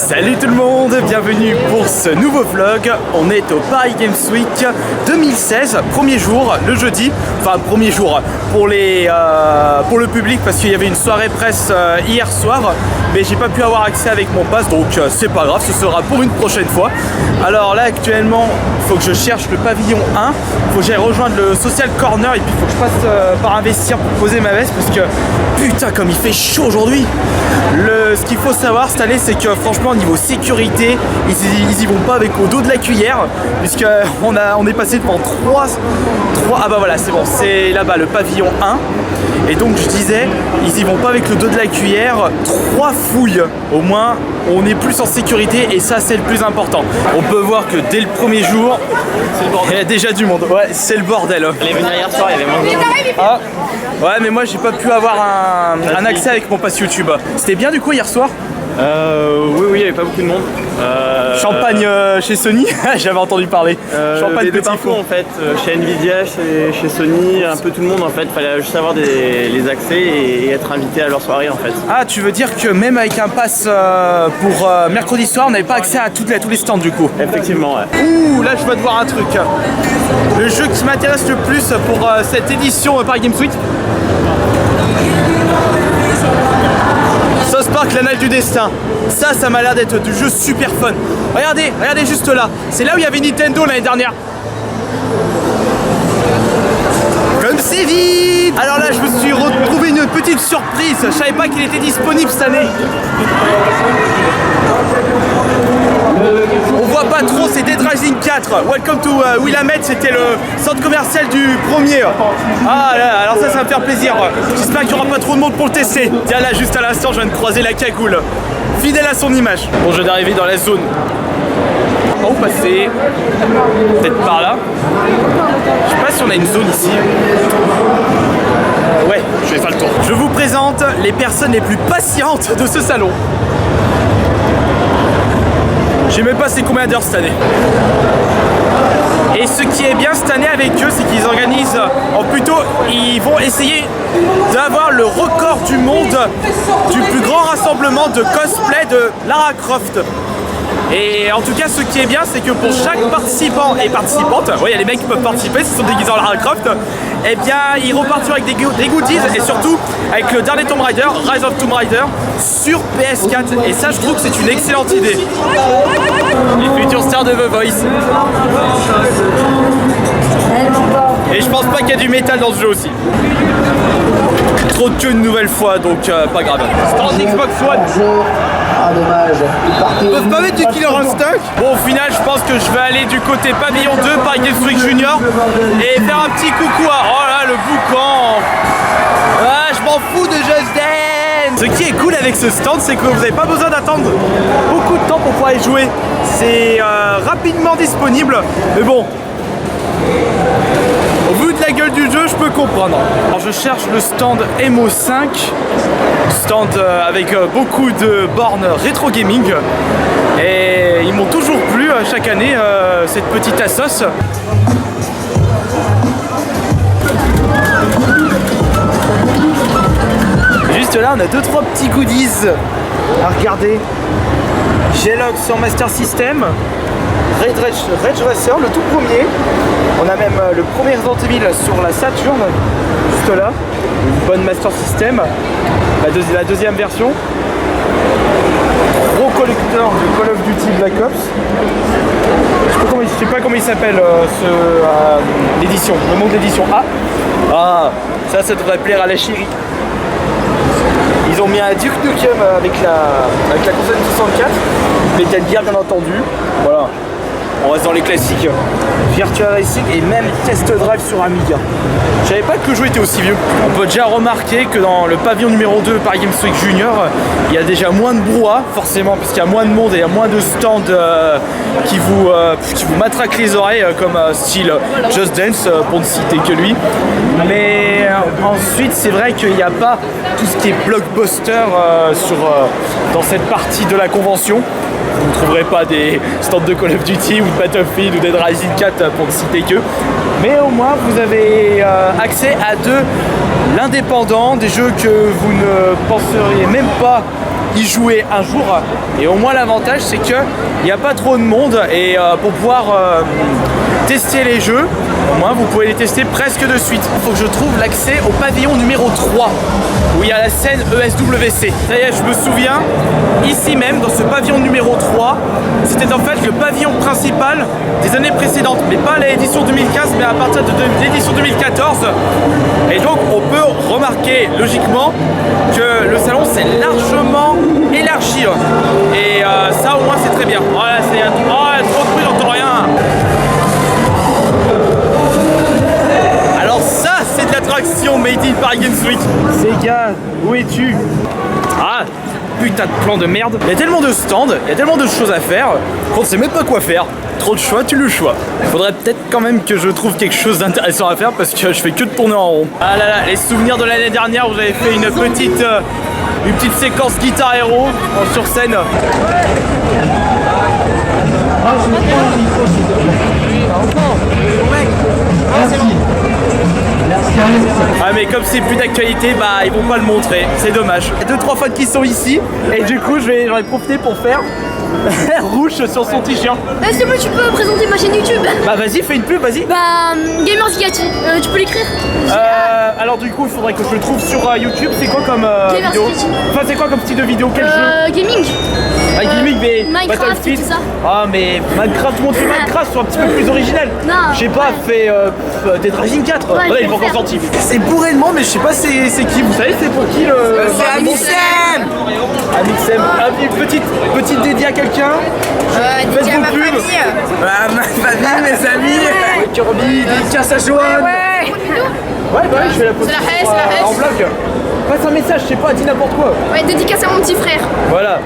Salut tout le monde, bienvenue pour ce nouveau vlog. On est au Paris Games Week 2016, premier jour, le jeudi. Enfin premier jour pour le public parce qu'il y avait une soirée presse hier soir. Mais j'ai pas pu avoir accès avec mon pass, donc c'est pas grave, ce sera pour une prochaine fois. Alors là actuellement, il faut que je cherche le pavillon 1. Il faut que j'aille rejoindre le social corner et puis il faut que je passe par un vestiaire pour poser ma veste parce que putain comme il fait chaud aujourd'hui. Ce qu'il faut savoir cette année, c'est que franchement au niveau sécurité, ils y vont pas avec au dos de la cuillère, puisque on est passé devant 3 ah bah voilà c'est bon, c'est là-bas le pavillon 1. Et donc je disais, ils y vont pas avec le dos de la cuillère, 3 fouilles. Au moins on est plus en sécurité et ça c'est le plus important. On peut voir que dès le premier jour, il y a déjà du monde. Ouais, c'est le bordel. Elle est venue hier soir, il y avait moins de monde. Ah. Ouais mais moi j'ai pas pu avoir un accès avec mon pass YouTube. C'était bien du coup hier soir? Oui, il n'y avait pas beaucoup de monde. Champagne chez Sony, j'avais entendu parler. Champagne de partout en fait, chez Nvidia, chez Sony, un peu tout le monde en fait. Fallait juste avoir les accès et être invité à leur soirée en fait. Ah, tu veux dire que même avec un pass pour mercredi soir, on n'avait pas accès à tous les stands du coup? Effectivement, ouais. Ouh, là je vais te voir un truc. Le jeu qui m'intéresse le plus pour cette édition Paris Games Week, South Park, l'Anal du Destin. Ça m'a l'air d'être du jeu super fun. Regardez juste là. C'est là où il y avait Nintendo l'année dernière. Comme c'est vite. Alors là, je me suis retrouvé une petite surprise. Je savais pas qu'il était disponible cette année. On voit pas trop, c'est Dead Rising 4. Welcome to Willamette, c'était le centre commercial du premier. Ah là, alors ça va me faire plaisir. J'espère qu'il n'y aura pas trop de monde pour le tester. Tiens là, juste à l'instant, je viens de croiser la cagoule. Fidèle à son image. Bon, je viens d'arriver dans la zone. Par où passer? Peut-être par là. Je sais pas si on a une zone ici. Ouais, je vais faire le tour. Je vous présente les personnes les plus patientes de ce salon. Je sais même pas c'est combien d'heures cette année. Et ce qui est bien cette année avec eux, c'est qu'ils organisent, ils vont essayer d'avoir le record du monde du plus grand rassemblement de cosplay de Lara Croft. Et en tout cas, ce qui est bien, c'est que pour chaque participant et participante, il y a les mecs qui peuvent participer, s'ils sont déguisés en Lara Croft, eh bien, ils repartiront avec des goodies et surtout avec le dernier Tomb Raider, Rise of Tomb Raider, sur PS4. Et ça, je trouve que c'est une excellente idée. Les futurs stars de The Voice. Et je pense pas qu'il y a du métal dans ce jeu aussi. Trop de queue une nouvelle fois, donc pas grave. Stand Xbox One. Ah dommage, ils peuvent pas mettre du Killer Instinct. Bon au final je pense que je vais aller du côté pavillon 2 Paris Games Week Junior et faire un petit coucou à... Oh là le boucan. Ah je m'en fous de Just Dance. Ce qui est cool avec ce stand c'est que vous n'avez pas besoin d'attendre beaucoup de temps pour pouvoir y jouer. C'est rapidement disponible. Mais bon, au vu de la gueule du jeu, je peux comprendre. Alors je cherche le stand MO5, stand avec beaucoup de bornes rétro gaming. Et ils m'ont toujours plu chaque année, cette petite assos. Juste là, on a 2-3 petits goodies à regarder. G-Log sur Master System. Ridge Racer, le tout premier. On a même le premier Resident Evil sur la Saturn, juste là. Une bonne Master System. La deuxième version. Gros collecteur de Call of Duty Black Ops. Je sais pas comment il s'appelle l'édition, le nom de l'édition A. Ah, ça devrait plaire à la chérie. Ils ont mis un Duke Nukem avec la console 64. Metal Gear bien entendu. Voilà. On reste dans les classiques. Virtua Racing et même Test Drive sur Amiga. Je savais pas que le jeu était aussi vieux. On peut déjà remarquer que dans le pavillon numéro 2 Paris Games Week Junior, il y a déjà moins de brouhaha, forcément, puisqu'il y a moins de monde et il y a moins de stands qui vous matraquent les oreilles, comme style Just Dance, pour ne citer que lui. Mais ensuite, c'est vrai qu'il n'y a pas tout ce qui est blockbuster dans cette partie de la convention. Vous ne trouverez pas des stands de Call of Duty ou de Battlefield ou Dead Rising 4 pour ne citer que. Mais au moins vous avez accès à de l'indépendant, des jeux que vous ne penseriez même pas y jouer un jour. Et au moins l'avantage c'est que il n'y a pas trop de monde et pour pouvoir tester les jeux, au moins vous pouvez les tester presque de suite. Il faut que je trouve l'accès au pavillon numéro 3 où il y a la scène ESWC. Ça y est, je me souviens, ici même dans ce pavillon numéro 3, c'était en fait le pavillon principal des années précédentes, mais pas l'édition 2015 mais à partir de l'édition 2014. Et donc on peut remarquer logiquement que le salon s'est largement élargi et ça au moins c'est très bien. Voilà, c'est trop de bruit, j'entends rien. Alors ça c'est de l'attraction made in Paris Games Week. Sega, où es-tu? Ah, putain de plan de merde. Il y a tellement de stands, il y a tellement de choses à faire qu'on ne sait même pas quoi faire. Trop de choix, tu le choix. Il faudrait peut-être quand même que je trouve quelque chose d'intéressant à faire parce que je fais que de tourner en rond. Ah là là, les souvenirs de l'année dernière où j'avais fait une petite séquence guitare héros sur scène. Ah mais comme c'est plus d'actualité, bah ils vont pas le montrer, c'est dommage. Il y a 2-3 fans qui sont ici et du coup j'en ai profité pour faire rouge sur son t-shirt. S'il te plaît, tu peux présenter ma chaîne YouTube? Bah vas-y, fais une pub, vas-y. Bah Gamer Zigati, tu peux l'écrire? Alors du coup il faudrait que je le trouve sur YouTube. C'est quoi comme Gamer vidéo? Zigati. Enfin c'est quoi comme style de vidéo? Quel jeu? Gaming. Ah, gaming mais Minecraft Battlefield. et tout ça. Ah mais Minecraft, tout le monde fait Minecraft, soit un petit peu plus original. Non, je sais pas, fait Dead Rising 4. Ouais, Voilà, il est pas encore sorti. C'est bourré de monde mais je sais pas c'est qui. Vous savez c'est pour qui le... C'est Amixem. Amixem. Une petite dédiée à quelqu'un. Dédié à ma famille. Ma famille, mes amis. Kirby, dédicace à Joanne. Ouais. Ouais, bah oui, je fais la photo. C'est la haie. En bloc. Passe un message, je sais pas, dis n'importe quoi. Ouais, dédicace à mon petit frère. Voilà.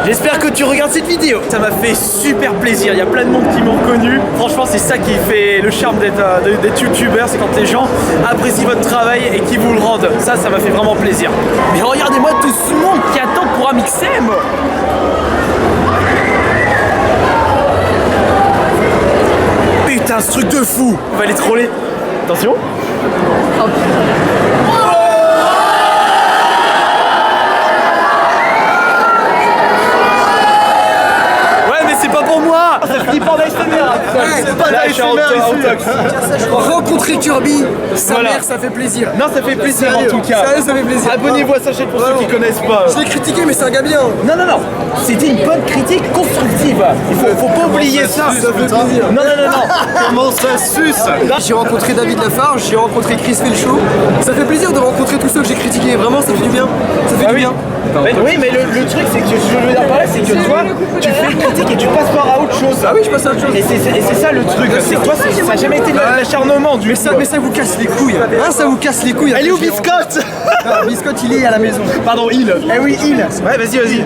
J'espère que tu regardes cette vidéo. Ça m'a fait super plaisir. Il y a plein de monde qui m'ont reconnu. Franchement, c'est ça qui fait le charme d'être youtubeur. C'est quand les gens apprécient votre travail et qui vous le rendent. Ça m'a fait vraiment plaisir. Mais regardez-moi tout ce monde qui attend pour Amixem. Putain, ce truc de fou. On va les troller. Attention. Ça finit par l'ASMR. C'est pas l'ASMR. Rencontrer Kirby, sa mère, ça fait plaisir. Non, ça fait plaisir en tout cas. Sérieux, ça fait plaisir. Abonnez-vous à sa chaîne pour ceux qui connaissent pas. Je l'ai critiqué, mais c'est un gars bien. Non. C'était une bonne critique constructive. Il faut pas oublier ça. Ça fait plaisir. Non. Comment ça suce? J'ai rencontré David Lafarge, j'ai rencontré Chris Felchou. Ça fait plaisir de rencontrer tous ceux que j'ai critiqués. Vraiment, ça fait du bien. Ça fait du bien. Oui, mais le truc, c'est que ce que je veux dire par là, c'est que toi, tu fais une critique et tu passes par à autre chose. Ah oui, je passe à autre chose. Et c'est ça le truc, c'est que toi, ça n'a jamais été de l'acharnement. Mais ça vous casse les couilles. Hein, ça vous casse les couilles. Elle est où Biscotte? Biscotte, il est à la maison. Pardon, il. Eh oui, il. Ouais, vas-y.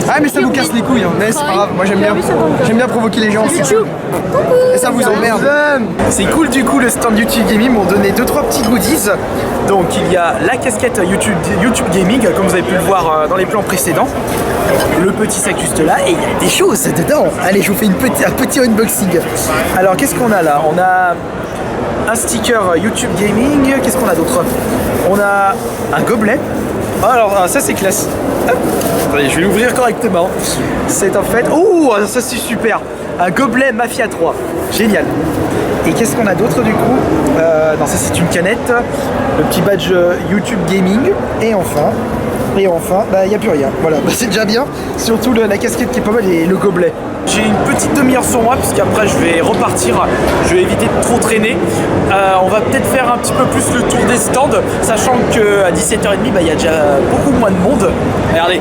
Ah, mais ça vous casse les couilles, hein. Mais c'est pas grave. Moi, j'aime bien provoquer les gens. Et ça vous emmerde. C'est cool du coup, le stand YouTube Gaming m'ont donné 2-3 petits goodies. Donc il y a la casquette YouTube Gaming, comme vous avez pu le voir dans les plans précédents. Le petit sac juste là, et il y a des choses dedans. Allez, je vous fais un petit unboxing. Alors qu'est-ce qu'on a là? On a un sticker YouTube Gaming. Qu'est-ce qu'on a d'autre? On a un gobelet. Oh, alors ça c'est classe. Hop. Attendez, je vais l'ouvrir correctement. C'est en fait... Oh, ça c'est super. Un gobelet Mafia 3. Génial. Et qu'est-ce qu'on a d'autre du coup? Non, ça c'est une canette. Le petit badge YouTube Gaming. Et enfin, bah il n'y a plus rien. Voilà, bah, c'est déjà bien. Surtout la casquette qui est pas mal et le gobelet. J'ai une petite demi-heure sur moi puisqu'après je vais repartir. Je vais éviter de trop traîner. On va peut-être faire un petit peu plus le tour des stands, sachant qu'à 17h30, bah, il y a déjà beaucoup moins de monde. Regardez.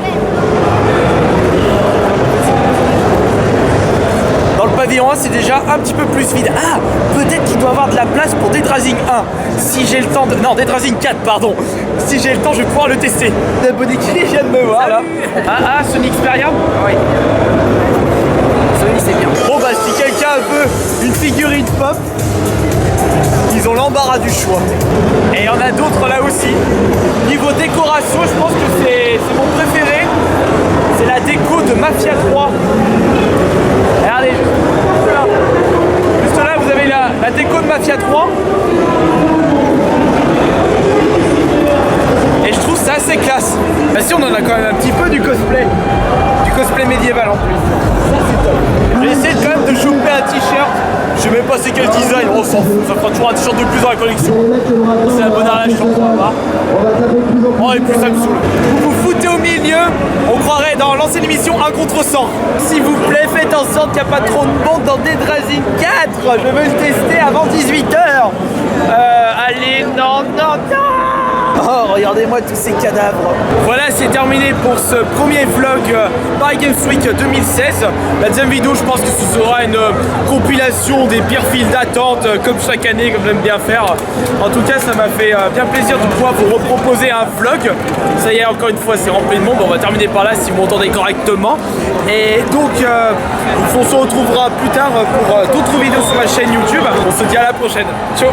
Dans le pavillon 1, c'est déjà un petit peu plus vide. Ah, peut-être qu'il doit y avoir de la place pour Dead Rising 1. Si j'ai le temps de... Non, Dead Rising 4, pardon. Si j'ai le temps, je vais pouvoir le tester. L'abonné qui vient de me voir, là. Ah, Sonic Xperia? Oui. Sony, c'est bien. Bon, bah, si quelqu'un veut une figurine pop, ils ont l'embarras du choix. Et il y en a d'autres là aussi. Niveau décoration, je pense que c'est mon préféré. C'est la déco de Mafia 3. Regardez, juste là vous avez la déco de Mafia 3. Et je trouve c'est assez classe. Bah si, on en a quand même un petit peu du cosplay médiéval en plus. Ça c'est top. J'ai essayé quand même de choper un t-shirt. Je sais même pas c'est quel design, on s'en fout, ça fera toujours un t-shirt de plus dans la collection. C'est un bon arrachage, on va voir. Oh et puis ça me saoule. Vous vous foutez au milieu, on croirait dans l'ancienne émission 1 contre 100. S'il vous plaît, faites en sorte qu'il n'y a pas trop de monde dans Dead Rising 4. Je veux le tester avant 18h. Allez, non. Oh, regardez-moi tous ces cadavres. Voilà, c'est terminé pour ce premier vlog Paris Games Week 2016. La deuxième vidéo, je pense que ce sera une compilation des pires files d'attente, comme chaque année, comme j'aime bien faire. En tout cas, ça m'a fait bien plaisir de pouvoir vous reproposer un vlog. Ça y est, encore une fois, c'est rempli de monde. On va terminer par là si vous m'entendez correctement. Et donc, on se retrouvera plus tard pour d'autres vidéos sur ma chaîne YouTube. On se dit à la prochaine. Ciao.